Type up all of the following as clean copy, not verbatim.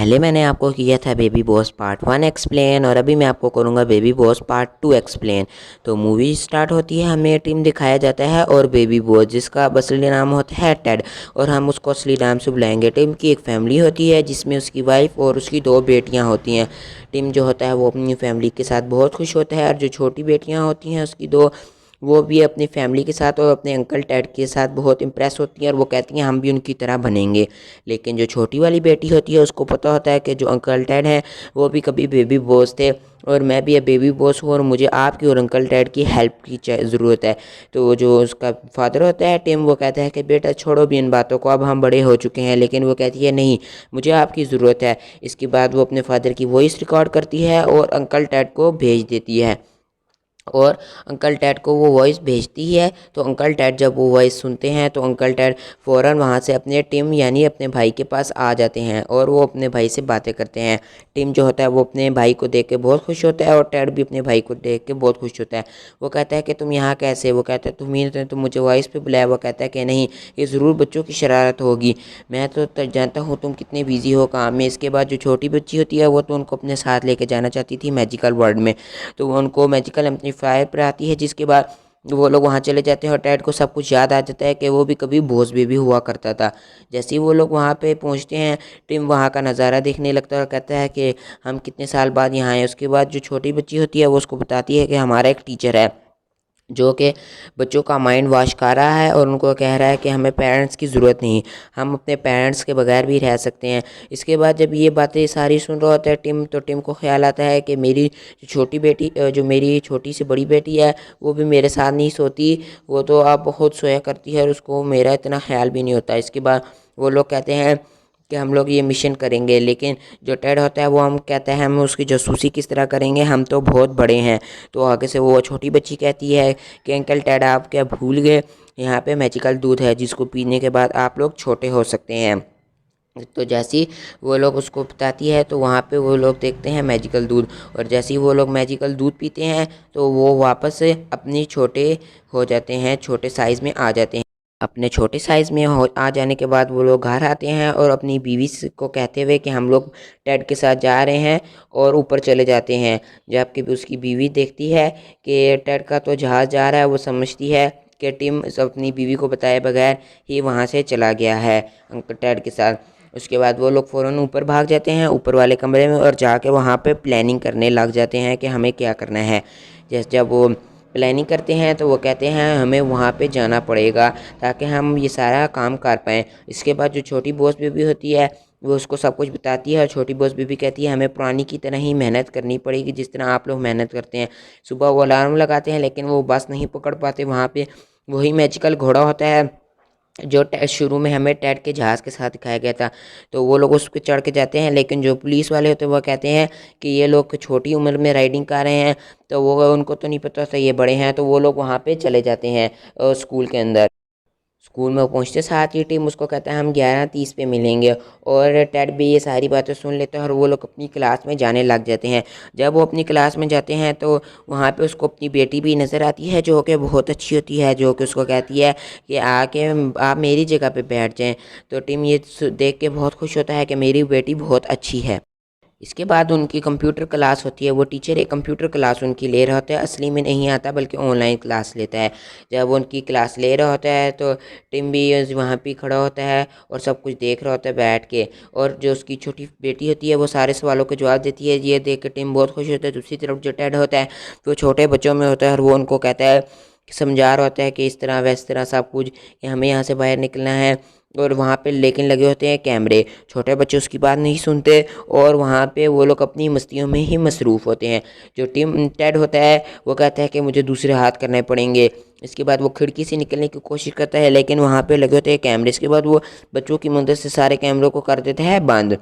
पहले मैंने आपको किया था बेबी बॉस पार्ट 1 एक्सप्लेन और अभी मैं आपको करूँगा बेबी बॉस पार्ट 2 एक्सप्लेन। तो मूवी स्टार्ट होती है, हमें टीम दिखाया जाता है और बेबी बॉस जिसका असली नाम होता है टेड, और हम उसको असली नाम से बुलाएंगे। टिम की एक फैमिली होती है जिसमें उसकी वाइफ और उसकी 2 बेटियाँ होती हैं। टिम जो होता है वो अपनी फैमिली के साथ बहुत खुश होता है, और जो छोटी बेटियाँ होती हैं उसकी 2, वो भी अपनी फैमिली के साथ और अपने अंकल टैड के साथ बहुत इम्प्रेस होती हैं और वो कहती हैं हम भी उनकी तरह बनेंगे। लेकिन जो छोटी वाली बेटी होती है उसको पता होता है कि जो अंकल टैड हैं वो भी कभी बेबी बॉस थे और मैं भी अब बेबी बॉस हूँ और मुझे आपकी और अंकल टैड की हेल्प की ज़रूरत है। तो जो उसका फादर होता है टिम, वो कहता है कि बेटा छोड़ो भी इन बातों को, अब हम बड़े हो चुके हैं। लेकिन वो कहती है नहीं, मुझे आपकी ज़रूरत है। इसके बाद वो अपने फादर की वॉइस रिकॉर्ड करती है और अंकल टैड को भेज देती है, और अंकल टैड को वो वॉइस भेजती है। तो अंकल टैड जब वो वॉइस सुनते हैं तो अंकल टैड फ़ौरन वहाँ से अपने टिम यानी अपने भाई के पास आ जाते हैं और वो अपने भाई से बातें करते हैं। टिम जो होता है वो अपने भाई को देख के बहुत खुश होता है और टैड भी अपने भाई को देख के बहुत खुश होता है। वो कहता है कि तुम यहाँ कैसे? वो कहता है तुम्ही ने तो मुझे वॉइस पे बुलाया। वो कहता है कि नहीं, ये ज़रूर बच्चों की शरारत होगी, मैं तो जानता हूँ तुम कितने बिजी हो काम में। इसके बाद जो छोटी बच्ची होती है वो तो उनको अपने साथ लेके जाना चाहती थी मैजिकल वर्ल्ड में, तो वो उनको मैजिकल एम्पलीफायर पर आती है। जिसके बाद वो लोग वहाँ चले जाते हैं और टैड को सब कुछ याद आ जाता है कि वो भी कभी बॉस बेबी हुआ करता था। जैसे ही वो लोग वहाँ पे पहुँचते हैं, टिम वहाँ का नज़ारा देखने लगता है और कहता है कि हम कितने साल बाद यहाँ आए। उसके बाद जो छोटी बच्ची होती है वो उसको बताती है कि हमारा एक टीचर है जो कि बच्चों का माइंड वॉश कर रहा है और उनको कह रहा है कि हमें पेरेंट्स की ज़रूरत नहीं, हम अपने पेरेंट्स के बगैर भी रह सकते हैं। इसके बाद जब ये बातें सारी सुन रहा होता है टिम, तो टिम को ख्याल आता है कि मेरी जो छोटी बेटी, जो मेरी छोटी से बड़ी बेटी है वो भी मेरे साथ नहीं सोती, वो तो आप बहुत सोया करती है और उसको मेरा इतना ख्याल भी नहीं होता। इसके बाद वो लोग कहते हैं कि हम लोग ये मिशन करेंगे, लेकिन जो टेड होता है वो हम कहता है हम उसकी जासूसी किस तरह करेंगे, हम तो बहुत बड़े हैं। तो आगे से वो छोटी बच्ची कहती है कि अंकल टेड आप क्या भूल गए, यहाँ पे मैजिकल दूध है जिसको पीने के बाद आप लोग छोटे हो सकते हैं। तो जैसे ही वो लोग उसको बताती है तो वहाँ पे वो लोग देखते हैं मैजिकल दूध, और जैसे ही वो लोग मैजिकल दूध पीते हैं तो वो वापस से अपनी छोटे हो जाते हैं, छोटे साइज़ में आ जाते हैं। अपने छोटे साइज़ में हो आ जाने के बाद वो लोग घर आते हैं और अपनी बीवी को कहते हुए कि हम लोग टेड के साथ जा रहे हैं और ऊपर चले जाते हैं। जबकि उसकी बीवी देखती है कि टेड का तो जहाज़ जा रहा है, वो समझती है कि टिम अपनी बीवी को बताए बगैर ही वहाँ से चला गया है अंकल टेड के साथ। उसके बाद वो लोग फ़ौरन ऊपर भाग जाते हैं ऊपर वाले कमरे में और जाके वहाँ पे प्लानिंग करने लग जाते हैं कि हमें क्या करना है। जैसे जब वो प्लानिंग करते हैं तो वो कहते हैं हमें वहाँ पे जाना पड़ेगा ताकि हम ये सारा काम कर पाएँ। इसके बाद जो छोटी बॉस बेबी होती है वो उसको सब कुछ बताती है और छोटी बॉस बेबी कहती है हमें पुरानी की तरह ही मेहनत करनी पड़ेगी जिस तरह आप लोग मेहनत करते हैं। सुबह वो अलार्म लगाते हैं लेकिन वो बस नहीं पकड़ पाते। वहाँ पे वही मैजिकल घोड़ा होता है जो शुरू में हमें टैड के जहाज़ के साथ दिखाया गया था। तो वो लोग उस पर चढ़ के जाते हैं, लेकिन जो पुलिस वाले होते हैं वो कहते हैं कि ये लोग छोटी उम्र में राइडिंग कर रहे हैं, तो वो उनको तो नहीं पता था ये बड़े हैं। तो वो लोग वहाँ पे चले जाते हैं स्कूल के अंदर। स्कूल में पहुंचते साथ ही टीम उसको कहता है हम 11:30 पे मिलेंगे, और टेड भी ये सारी बातें सुन लेते हैं और वो लोग अपनी क्लास में जाने लग जाते हैं। जब वो अपनी क्लास में जाते हैं तो वहाँ पे उसको अपनी बेटी भी नज़र आती है जो कि बहुत अच्छी होती है, जो कि उसको कहती है कि आके आप मेरी जगह पे बैठ जाएं। तो टीम ये देख के बहुत खुश होता है कि मेरी बेटी बहुत अच्छी है। इसके बाद उनकी कंप्यूटर क्लास होती है, वो टीचर एक कंप्यूटर क्लास उनकी ले रहा होता है, असली में नहीं आता बल्कि ऑनलाइन क्लास लेता है। जब वो उनकी क्लास ले रहा होता है तो टिम भी वहाँ पे खड़ा होता है और सब कुछ देख रहा होता है बैठ के, और जो उसकी छोटी बेटी होती है वो सारे सवालों के जवाब देती है। ये देख के टिम बहुत खुश होता है। दूसरी तरफ जो टेड होता है वो छोटे बच्चों में होता है और वो उनको कहता है, समझा रहा होता है कि इस तरह वैस तरह सब कुछ कि हमें यहाँ से बाहर निकलना है। और वहाँ पे लेकिन लगे होते हैं कैमरे, छोटे बच्चे उसकी बात नहीं सुनते और वहाँ पे वो लोग अपनी मस्तियों में ही मसरूफ़ होते हैं। जो टिम टेड होता है वो कहता है कि मुझे दूसरे हाथ करने पड़ेंगे। इसके बाद वो खिड़की से निकलने की कोशिश करता है लेकिन वहाँ पे लगे होते हैं कैमरे। इसके बाद वो बच्चों की मदद से सारे कैमरों को कर देता है बंद।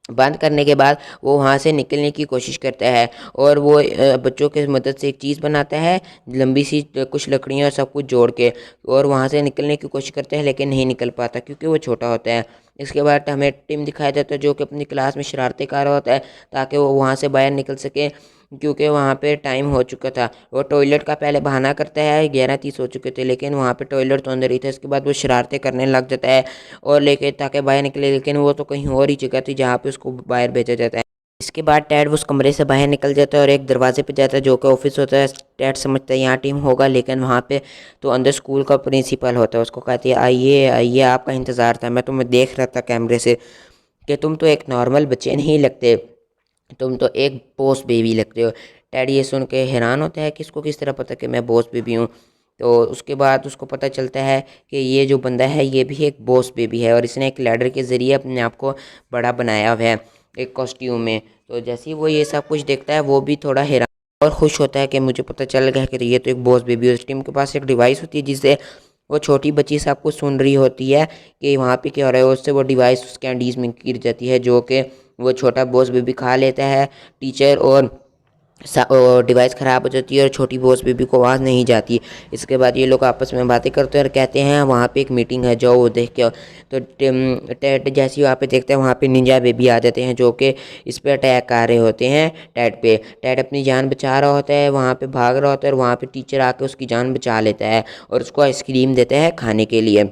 बंद करने के बाद वो वहाँ से निकलने की कोशिश करता है और वो बच्चों की मदद से एक चीज़ बनाता है, लंबी सी कुछ लकड़ियाँ सब कुछ जोड़ के, और वहाँ से निकलने की कोशिश करता है लेकिन नहीं निकल पाता क्योंकि वो छोटा होता है। इसके बाद हमें टिम दिखाया जाता है जो कि अपनी क्लास में शरारतें कर रहा होता है ताकि वो वहाँ से बाहर निकल सके। क्योंकि वहाँ पे टाइम हो चुका था। वो टॉयलेट का पहले बहाना करता है, 11:30 हो चुके थे, लेकिन वहाँ पे टॉयलेट तो अंदर ही था। इसके बाद वो शरारतें करने लग जाता है और लेके ताकि बाहर निकले, लेकिन वो तो कहीं और ही जगह थी जहाँ पे उसको बाहर भेजा जाता है। इसके बाद टैड उस कमरे से बाहर निकल जाता है और एक दरवाजे पे जाता है जो कि ऑफिस होता है। टैड समझता है यहाँ टीम होगा, लेकिन वहाँ पे तो अंदर स्कूल का प्रिंसिपल होता है। उसको कहती है आइए आइए, आपका इंतज़ार था, मैं तुम्हें देख रहा था कैमरे से कि तुम तो एक नॉर्मल बच्चे नहीं लगते, तुम तो एक बॉस बेबी लगते हो। टैड ये सुन के हैरान होता है कि इसको किस तरह पता कि मैं बॉस बेबी हूँ। तो उसके बाद उसको पता चलता है कि ये जो बंदा है ये भी एक बॉस बेबी है और इसने एक लैडर के ज़रिए अपने आप को बड़ा बनाया हुआ है एक कॉस्ट्यूम में। तो जैसे ही वो ये सब कुछ देखता है वो भी थोड़ा हैरान और खुश होता है कि मुझे पता चल गया कि ये तो एक बॉस बेबी है। उस टीम के पास एक डिवाइस होती है जिससे वो छोटी बच्ची सब कुछ सुन रही होती है कि वहाँ पे क्या हो रहा है। उससे वो डिवाइस उस कैंडीज़ में गिर जाती है जो कि वो छोटा बॉस बेबी खा लेता है टीचर, और डिवाइस ख़राब हो जाती है और छोटी बॉस बेबी को आवाज़ नहीं जाती। इसके बाद ये लोग आपस में बातें करते हैं और कहते हैं वहाँ पे एक मीटिंग है, जाओ वो देख के आओ। तो टैड जैसे ही वहाँ पे देखते हैं वहाँ पे निंजा बेबी आ जाते हैं जो कि इस पे अटैक कर रहे होते हैं टैड पे। टैड अपनी जान बचा रहा होता है, वहाँ पे भाग रहा होता है और वहाँ पे टीचर आके उसकी जान बचा लेता है और उसको आइसक्रीम देता है खाने के लिए।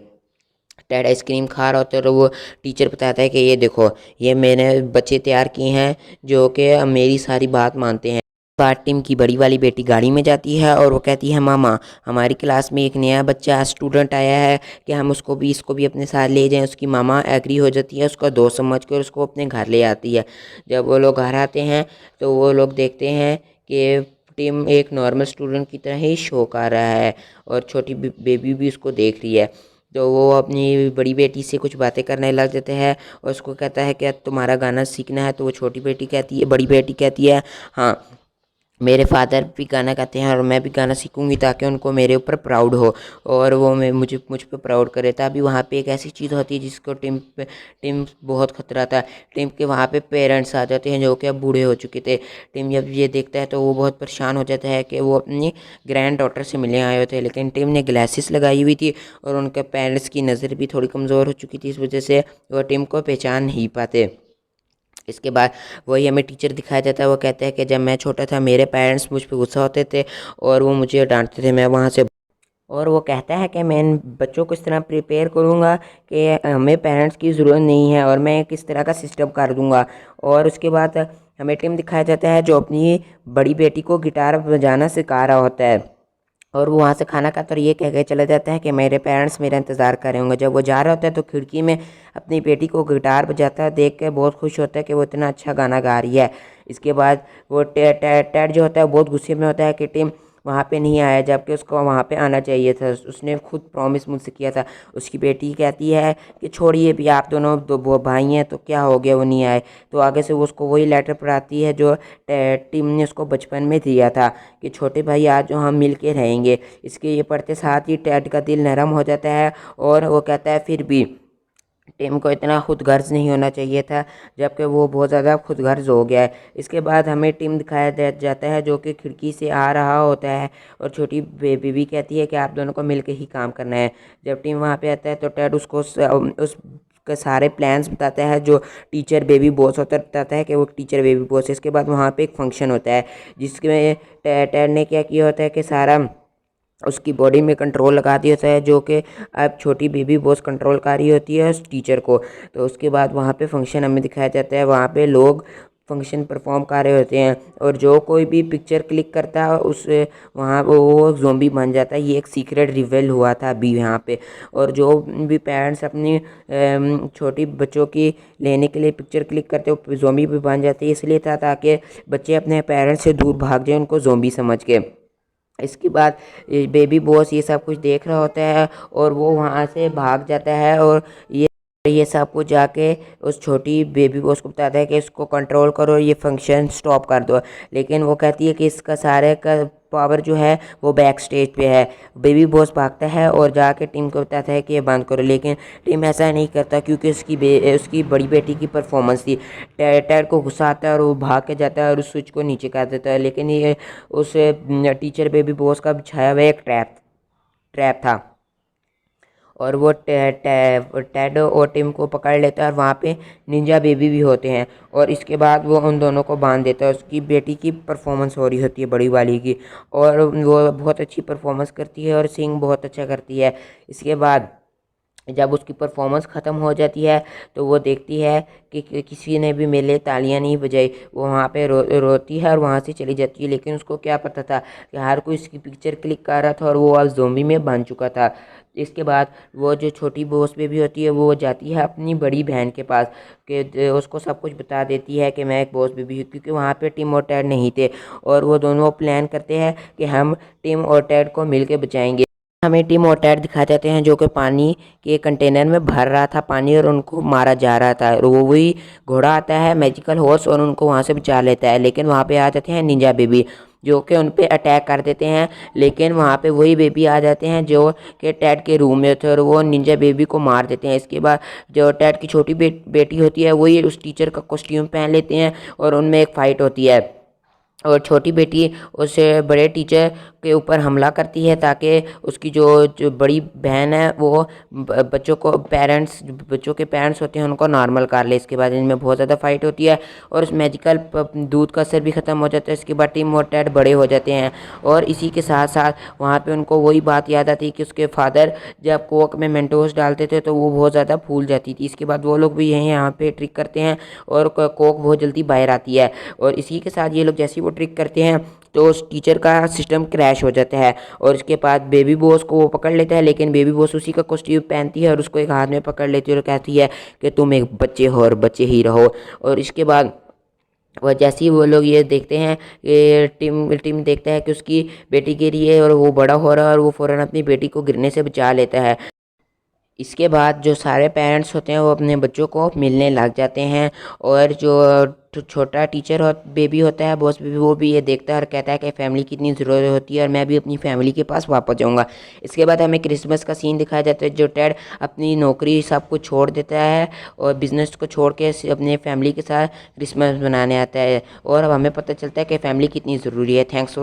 टैड आइसक्रीम खा रहा होता है और वो टीचर बताता है कि ये देखो, ये मैंने बच्चे तैयार किए हैं जो कि मेरी सारी बात मानते हैं। बाद टीम की बड़ी वाली बेटी गाड़ी में जाती है और वो कहती है मामा, हमारी क्लास में एक नया बच्चा स्टूडेंट आया है कि हम इसको भी अपने साथ ले जाएं। उसकी मामा एग्री हो जाती है, उसका दोस्त समझ कर उसको अपने घर ले आती है। जब वो लोग घर आते हैं तो वो लोग देखते हैं कि टीम एक नॉर्मल स्टूडेंट की तरह ही शो कर रहा है और छोटी बेबी भी उसको देख रही है। तो वो अपनी बड़ी बेटी से कुछ बातें करने लग जाते हैं और उसको कहता है कि तुम्हारा गाना सीखना है। तो वो बड़ी बेटी कहती है हाँ, मेरे फादर भी गाना गाते हैं और मैं भी गाना सीखूंगी ताकि उनको मेरे ऊपर प्राउड हो और वो मुझ पे प्राउड करे। तभी वहाँ पे एक ऐसी चीज़ होती है जिसको टीम बहुत खतरा था। टीम के वहाँ पे पेरेंट्स आ जाते हैं जो कि अब बूढ़े हो चुके थे। टीम जब ये देखता है तो वो बहुत परेशान हो जाता है कि वो अपनी ग्रैंड डॉटर से मिलने आए हुए थे, लेकिन टीम ने ग्लासेस लगाई हुई थी और उनके पेरेंट्स की नज़र भी थोड़ी कमज़ोर हो चुकी थी। इस वजह से वो टीम को पहचान नहीं पाते। इसके बाद वही हमें टीचर दिखाया जाता है। वो कहते हैं कि जब मैं छोटा था मेरे पेरेंट्स मुझ पे गुस्सा होते थे और वो मुझे डांटते थे, मैं वहाँ से, और वो कहता है कि मैं इन बच्चों को इस तरह प्रिपेयर करूँगा कि हमें पेरेंट्स की ज़रूरत नहीं है और मैं किस तरह का सिस्टम कर दूँगा। और उसके बाद हमें टीम दिखाया जाता है जो अपनी बड़ी बेटी को गिटार बजाना सिखा रहा होता है और वो वहाँ से खाना खाता और ये कह के चला जाता है कि मेरे पेरेंट्स मेरा इंतज़ार कर रहे होंगे। जब वो जा रहा होता है तो खिड़की में अपनी बेटी को गिटार बजाता है देख के बहुत खुश होता है कि वो इतना अच्छा गाना गा रही है। इसके बाद वो टैड जो होता है बहुत गुस्से में होता है कि टीम वहाँ पे नहीं आया जबकि उसको वहाँ पे आना चाहिए था, उसने खुद प्रॉमिस मुझसे किया था। उसकी बेटी कहती है कि छोड़िए भी, आप दोनों दो वो भाई हैं तो क्या हो गया वो नहीं आए। तो आगे से वो उसको वही लेटर पढ़ाती है जो टीम ने उसको बचपन में दिया था कि छोटे भाई आज जो हम मिल के रहेंगे। इसके ये पढ़ते साथ ही टैड का दिल नरम हो जाता है और वो कहता है फिर भी टीम को इतना खुदगर्ज नहीं होना चाहिए था, जबकि वो बहुत ज़्यादा खुदगर्ज हो गया है। इसके बाद हमें टीम दिखाया जाता है जो कि खिड़की से आ रहा होता है और छोटी बेबी भी कहती है कि आप दोनों को मिलके ही काम करना है। जब टीम वहाँ पे आता है तो टैड उसको उस के सारे प्लान्स बताता है जो टीचर बेबी बॉस होता है, बताता है कि वो टीचर बेबी बॉस है। इसके बाद वहाँ पे एक फंक्शन होता है जिसमें टैड ने क्या किया होता है कि सारा उसकी बॉडी में कंट्रोल लगा दिया होता है जो कि अब छोटी बेबी बॉस कंट्रोल कर रही होती है उस टीचर को। तो उसके बाद वहाँ पे फंक्शन हमें दिखाया जाता है, वहाँ पे लोग फंक्शन परफॉर्म कर रहे होते हैं और जो कोई भी पिक्चर क्लिक करता है उस वहाँ वो ज़ोंबी बन जाता है। ये एक सीक्रेट रिवील हुआ था अभी यहाँ पे। और जो भी पेरेंट्स अपनी छोटी बच्चों की लेने के लिए पिक्चर क्लिक करते वो ज़ोंबी भी बन जाते हैं, इसलिए था ताकि बच्चे अपने पेरेंट्स से दूर भाग जाए उनको ज़ोंबी समझ के। इसके बाद बेबी बॉस ये सब कुछ देख रहा होता है और वो वहाँ से भाग जाता है और ये सब कुछ जाके उस छोटी बेबी बॉस को बताता है कि इसको कंट्रोल करो, ये फंक्शन स्टॉप कर दो। लेकिन वो कहती है कि इसका सारे का पावर जो है वो बैक स्टेज पे है। बेबी बॉस भागता है और जाके टीम को बताता है कि ये बंद करो, लेकिन टीम ऐसा नहीं करता क्योंकि उसकी बड़ी बेटी की परफॉर्मेंस थी। टैड को गुस्सा आता है और वो भाग के जाता है और उस स्विच को नीचे कर देता है, लेकिन ये उस टीचर बेबी बॉस का बिछाया हुआ एक ट्रैप था और वो टेड और टिम को पकड़ लेता है और वहाँ पे निंजा बेबी भी होते हैं। और इसके बाद वो उन दोनों को बांध देता है। उसकी बेटी की परफॉर्मेंस हो रही होती है बड़ी वाली की, और वो बहुत अच्छी परफॉर्मेंस करती है और सिंग बहुत अच्छा करती है। इसके बाद जब उसकी परफॉर्मेंस ख़त्म हो जाती है तो वो देखती है कि किसी ने भी मेले तालियां नहीं बजाई। वो वहाँ पे रोती है और वहाँ से चली जाती है। लेकिन उसको क्या पता था कि हर कोई इसकी पिक्चर क्लिक कर रहा था और वो आज ज़ोंबी में बन चुका था। इसके बाद वो जो छोटी बॉस बेबी होती है वो जाती है अपनी बड़ी बहन के पास, कि उसको सब कुछ बता देती है कि मैं एक बॉस बेबी हूँ, क्योंकि वहाँ पे टिम और टेड नहीं थे। और वो दोनों प्लान करते हैं कि हम टिम और टेड को मिल के बचाएंगे। हमें टिम और टेड दिखा जाते हैं जो कि पानी के कंटेनर में भर रहा था पानी, और उनको मारा जा रहा था। और वो वही घोड़ा आता है मैजिकल हॉर्स और उनको वहाँ से बचा लेता है। लेकिन वहाँ पे आ जाते हैं निंजा बेबी जो कि उन पे अटैक कर देते हैं। लेकिन वहाँ पे वही बेबी आ जाते हैं जो कि टेड के रूम में थे और वो निंजा बेबी को मार देते हैं। इसके बाद जो टेड की छोटी बेटी होती है वही उस टीचर का कॉस्ट्यूम पहन लेते हैं और उनमें एक फ़ाइट होती है। और छोटी बेटी उस बड़े टीचर के ऊपर हमला करती है ताकि उसकी जो बड़ी बहन है वो बच्चों के पेरेंट्स होते हैं उनको नॉर्मल कर ले। इसके बाद इनमें बहुत ज़्यादा फाइट होती है और उस मैजिकल दूध का असर भी ख़त्म हो जाता है। इसके बाद टिम और टेड बड़े हो जाते हैं और इसी के साथ साथ वहाँ पे उनको वही बात याद आती है कि उसके फादर जब कोक में मेंटोस डालते थे तो वो बहुत ज़्यादा फूल जाती थी। इसके बाद वो लोग भी यहीं यहाँ पे ट्रिक करते हैं और कोक बहुत जल्दी बाहर आती है। और इसी के साथ ये लोग जैसे ही वो ट्रिक करते हैं तो उस टीचर का सिस्टम क्रैश हो जाता है। और इसके बाद बेबी बॉस को वो पकड़ लेता है, लेकिन बेबी बॉस उसी का कॉस्ट्यूम पहनती है और उसको एक हाथ में पकड़ लेती है और कहती है कि तुम एक बच्चे हो और बच्चे ही रहो। और इसके बाद वह जैसे ही वो लोग ये देखते हैं कि टिम देखता है कि उसकी बेटी गिर रही है और वो बड़ा हो रहा है, और वो फ़ौरन अपनी बेटी को गिरने से बचा लेता है। इसके बाद जो सारे पेरेंट्स होते हैं वो अपने बच्चों को मिलने लग जाते हैं। और जो छोटा टीचर बेबी होता है बॉस बेबी, वो भी ये देखता है और कहता है कि फैमिली की इतनी ज़रूरत होती है और मैं भी अपनी फैमिली के पास वापस जाऊंगा। इसके बाद हमें क्रिसमस का सीन दिखाया जाता है जो टेड अपनी नौकरी सब कुछ छोड़ देता है और बिजनेस को छोड़ के अपने फैमिली के साथ क्रिसमस मनाने आता है। और अब हमें पता चलता है कि फैमिली कितनी ज़रूरी है। Thanks for